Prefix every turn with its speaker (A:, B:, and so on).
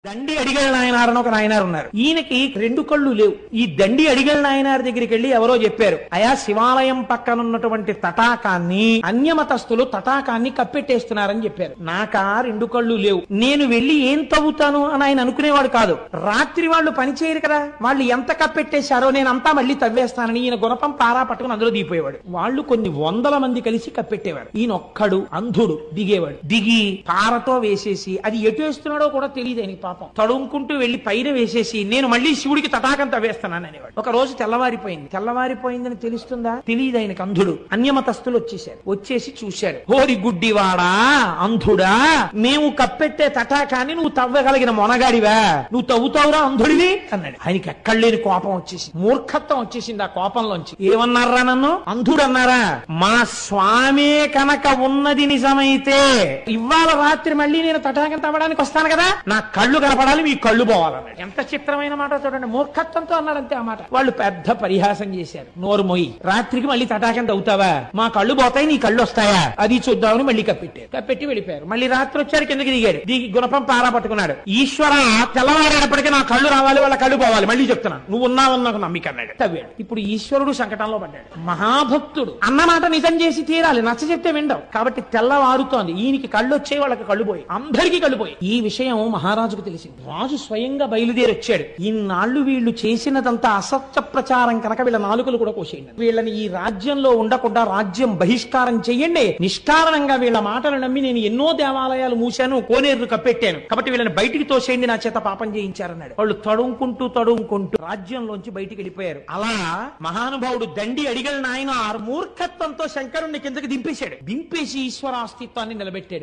A: దండి అడిగల నాయనారని ఒక నాయనారు ఉన్నారు. ఈయనకి రెండు కళ్ళు లేవు. ఈ దండి అడిగల నాయనార్ దగ్గరికి వెళ్లి ఎవరో చెప్పారు, అయా శివాలయం పక్కనున్నటువంటి తటాకాన్ని అన్యమతస్థులు తటాకాన్ని కప్పెట్టేస్తున్నారని చెప్పారు. నాకా రెండు కళ్ళు లేవు, నేను వెళ్లి ఏం తవ్వుతాను అని ఆయన అనుకునేవాడు కాదు. రాత్రి వాళ్ళు పని చేయరు కదా, వాళ్ళు ఎంత కప్పెట్టేశారో నేనంతా మళ్ళీ తవ్వేస్తానని ఈయన గుణపం పారా పట్టుకుని అందులో దిగిపోయేవాడు. వాళ్ళు కొన్ని వందల మంది కలిసి కప్పెట్టేవారు. ఈయన ఒక్కడు అంధుడు దిగేవాడు. దిగి పారతో వేసేసి అది ఎటు వేస్తున్నాడో కూడా తెలియదు ఆయనకి. పాపం తడుముకుంటూ వెళ్లి పైన వేసేసి నేను మళ్ళీ శివుడికి తటాకం తవ్వేస్తున్నాను అనేవాడు. ఒక రోజు తెల్లవారిపోయిందని తెలుస్తుందా? తెలియదు ఆయనకు. అంధుడు. అన్యమతస్థులు వచ్చేసారు. వచ్చేసి చూశారు. హోరి గుడ్డివాడా, అంధుడా, మేము కప్పెట్టే తటాకాన్ని నువ్వు తవ్వగలిగిన మొనగాడివా? నువ్వు తవ్వుతావురా అంధుడివి అన్నాడు. ఆయనకి ఎక్కడలేని కోపం వచ్చేసింది, మూర్ఖత్వం వచ్చేసింది. ఆ కోపంలోంచి ఏమన్నారా? నన్ను అంధుడు అన్నారా? మా స్వామే కనుక ఉన్నది నిజమైతే ఇవాళ రాత్రి మళ్ళీ నేను తటాకం తవ్వడానికి వస్తాను కదా, నా కళ్ళు కనపడాలి, మీ కళ్ళు పోవాలన్నాడు. ఎంత చిత్రమైన మాట చూడండి. మూర్ఖత్వంతో అన్నాడంతే ఆ మాట. వాళ్ళు పెద్ద పరిహాసం చేశారు. నోరు మొయ్యి, రాత్రికి మళ్ళీ తటాకం తవ్వుతావా? మా కళ్ళు పోతాయి, నీ కళ్ళు వస్తాయా? అది చూద్దామని మళ్ళీ కప్పెట్టారు. కప్పెట్టి వెళ్ళిపోయారు. మళ్ళీ రాత్రి వచ్చారు, కిందకి దిగాడు. దిగి గుణపం పారా పట్టుకున్నాడు. ఈశ్వర, తెల్లవారేటప్పటికీ నా కళ్ళు రావాలి, వాళ్ళ కళ్ళు పోవాలి, మళ్ళీ చెప్తున్నా, నువ్వు ఉన్నావని నాకు నమ్మిక అన్నాడు. తవ్వాడు. ఇప్పుడు ఈశ్వరుడు సంకటంలో పడ్డాడు. మహాభక్తుడు అన్నమాట నిజం చేసి తీరాలి, నచ్చ చెప్తే విండవు. కాబట్టి తెల్లవారుతోంది. ఈయనకి కళ్ళు వచ్చాయి, వాళ్ళకి కళ్ళు పోయి, అందరికీ కళ్ళు పోయి. ఈ విషయం మహారాజుకు తెలిసింది. రాజు స్వయంగా బయలుదేరి వచ్చాడు. ఇన్నాళ్లు వీళ్ళు చేసినదంతా అసత్య ప్రచారం కనుక వీళ్ళ నాలుకలు కూడా కోసేయండి. వీళ్ళని ఈ రాజ్యంలో ఉండకుండా రాజ్యం బహిష్కారం చెయ్యండి. నిష్కారణంగా వీళ్ళ మాటలు నమ్మి నేను ఎన్నో దేవాలయాలు మూశాను, కోనేరును కప్పెట్టాను, కాబట్టి వీళ్ళని బయటికి తోసేయండి, నా చేత పాపం చేయించారన్నాడు. వాళ్ళు తడుముకుంటూ రాజ్యంలోంచి బయటికి వెళ్ళిపోయారు. అలా మహానుభావుడు దండి అడిగల నాయన మూర్ఖత్వంతో శంకరుణ్ణి కిందకి దింపేశాడు. దింపేసి ఈశ్వరాస్తిత్వాన్ని నిలబెట్టాడు.